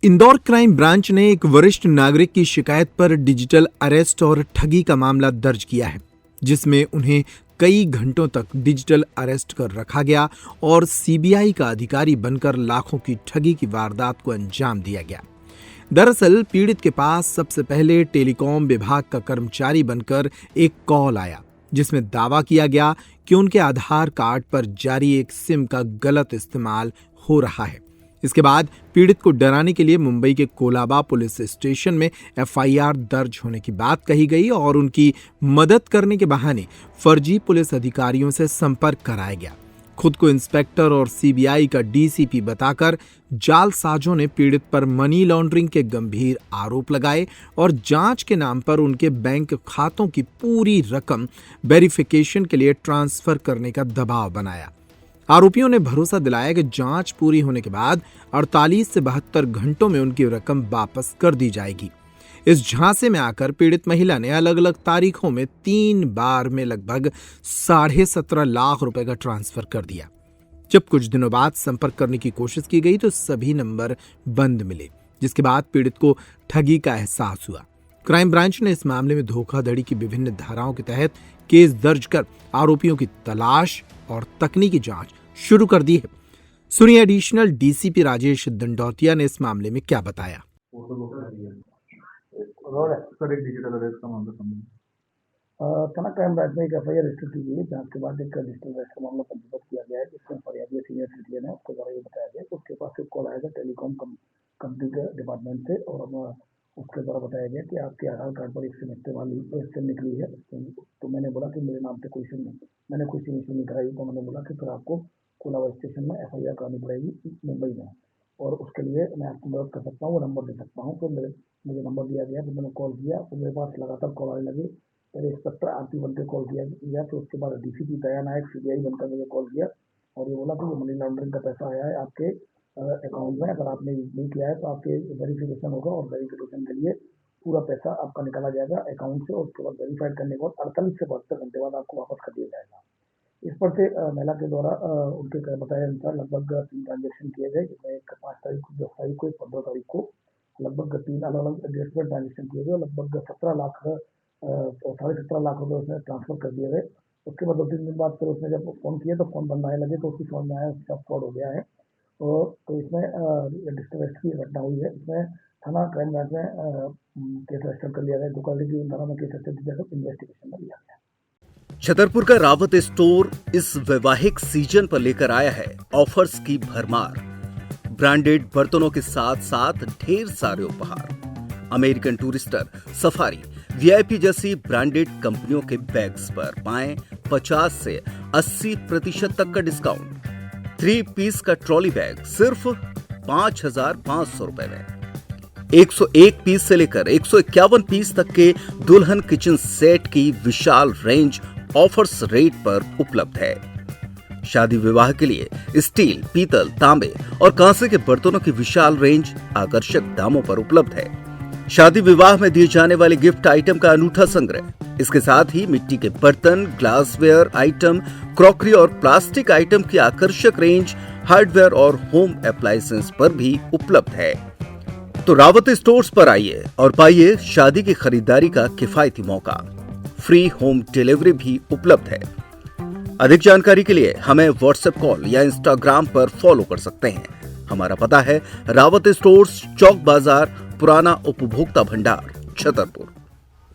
Indore crime branch ने एक वरिष्ठ नागरिक की शिकायत पर डिजिटल अरेस्ट और ठगी का मामला दर्ज किया है, जिसमें उन्हें कई घंटों तक डिजिटल अरेस्ट कर रखा गया और सीबीआई का अधिकारी बनकर लाखों की ठगी की वारदात को अंजाम दिया गया। दरअसल पीड़ित के पास सबसे पहले टेलीकॉम विभाग का कर्मचारी बनकर एक कॉल आया, जिसमें दावा किया गया कि उनके आधार कार्ड पर जारी एक सिम का गलत इस्तेमाल हो रहा है। इसके बाद पीड़ित को डराने के लिए मुंबई के कोलाबा पुलिस स्टेशन में एफआईआर दर्ज होने की बात कही गई और उनकी मदद करने के बहाने फर्जी पुलिस अधिकारियों से संपर्क कराया गया। खुद को इंस्पेक्टर और सीबीआई का डीसीपी बताकर जालसाजों ने पीड़ित पर मनी लॉन्ड्रिंग के गंभीर आरोप लगाए और जांच के नाम पर उनके बैंक खातों की पूरी रकम वेरिफिकेशन के लिए ट्रांसफर करने का दबाव बनाया। आरोपियों ने भरोसा दिलाया कि जांच पूरी होने के बाद 48 से 72 घंटों में उनकी रकम वापस कर दी जाएगी। इस झांसे में आकर पीड़ित महिला ने अलग अलग तारीखों में 3 बार में लगभग 17.5 लाख रुपए का ट्रांसफर कर दिया। जब कुछ दिनों बाद संपर्क करने की कोशिश की गई तो सभी नंबर बंद मिले, जिसके बाद पीड़ित को ठगी का एहसास हुआ। क्राइम ब्रांच ने इस मामले में धोखाधड़ी की विभिन्न धाराओं के तहत केस दर्ज कर आरोपियों की तलाश और तकनीकी जांच शुरू कर दी है। सुनिए एडिशनल डीसीपी राजेश दंडौतिया ने इस मामले में क्या बताया। थाना क्राइम ब्रांच में एक एफआईआर रजिस्टर की गई है। जांच के बाद एक डिजिटल अरेस्ट का मामला पंजीबद्ध किया गया है, जिसमें फरियादी सीनियर सिटीजन है, उसके द्वारा ये बताया गया कि उसके पास एक कॉल आया था टेलीकॉम कंपनी के डिपार्टमेंट से और उसके द्वारा बताया गया कि आपके आधार कार्ड पर एक सिम निकली है। तो मैंने बोला कि मेरे नाम पे कोई सिम नहीं, मैंने कोई सिम नहीं कराई। तो मैंने बोला कि फिर आपको कोलाबा स्टेशन में एफआईआर करानी पड़ेगी मुंबई में, और उसके लिए मैं आपको मदद कर सकता हूँ, वो नंबर दे सकता हूँ। तो मुझे नंबर दिया गया, तो मैंने कॉल किया, तो मेरे पास लगातार कॉल आने लगे। पहले इंस्पेक्टर आरती बनकर कॉल किया, फिर उसके बाद डीसीपी दया नायक सीबीआई बनकर मुझे कॉल किया और ये बोला कि वो मनी लॉन्ड्रिंग का पैसा आया है आपके अकाउंट में, अगर आपने यूज नहीं किया है तो आपके वेरिफिकेशन होगा और वेरिफिकेशन के लिए पूरा पैसा आपका निकाला जाएगा अकाउंट से, और उसके बाद वेरीफाइड करने के बाद 48 से 72 घंटे बाद आपको वापस कर दिया जाएगा। इस पर से महिला के द्वारा उनके बताए अनुसार लगभग 3 ट्रांजेक्शन किए गए, जिसमें एक 5 तारीख को, 10 तारीख को, 15 तारीख को लगभग 3 अलग अलग डेट पर ट्रांजेक्शन किए गए और लगभग 17.5 लाख रुपए उसने ट्रांसफर कर दिए गए। उसके बाद 2-3 दिन बाद फिर उसने जब फोन किया तो फोन बंद आने लगे, तो उसकी समझ में आया उसका फ्रॉड हो गया है। तो इसमें डिजिटल अरेस्ट की घटना हुई है। इसमें थाना क्राइम ब्रांच में केस रजिस्टर कर लिया गया, दुकान की थाना में केस रजिस्टर किया गया, इन्वेस्टिगेशन में लिया गया। छतरपुर का रावत स्टोर इस वैवाहिक सीजन पर लेकर आया है ऑफर्स की भरमार। ब्रांडेड बर्तनों के साथ साथ ढेर सारे उपहार, अमेरिकन टूरिस्टर, सफारी, वीआईपी जैसी ब्रांडेड कंपनियों के बैग्स पर पाएं 50 से 80% तक का डिस्काउंट। 3 पीस का ट्रॉली बैग सिर्फ 5,500 रुपए में। 101 पीस से लेकर 151 पीस तक के दुल्हन किचन सेट की विशाल रेंज ऑफर्स रेट पर उपलब्ध है। शादी विवाह के लिए स्टील, पीतल, तांबे और कांसे के बर्तनों की विशाल रेंज आकर्षक दामों पर उपलब्ध है। शादी विवाह में दिए जाने वाले गिफ्ट आइटम का अनूठा संग्रह, इसके साथ ही मिट्टी के बर्तन, ग्लासवेयर आइटम, क्रॉकरी और प्लास्टिक आइटम की आकर्षक रेंज हार्डवेयर और होम अप्लायंसेस पर भी उपलब्ध है। तो रावत स्टोर्स पर आइए और पाइए शादी की खरीदारी का किफायती मौका। फ्री होम डिलीवरी भी उपलब्ध है। अधिक जानकारी के लिए हमें व्हाट्सएप कॉल या इंस्टाग्राम पर फॉलो कर सकते हैं। हमारा पता है रावत स्टोर्स, चौक बाजार, पुराना उपभोक्ता भंडार, छतरपुर।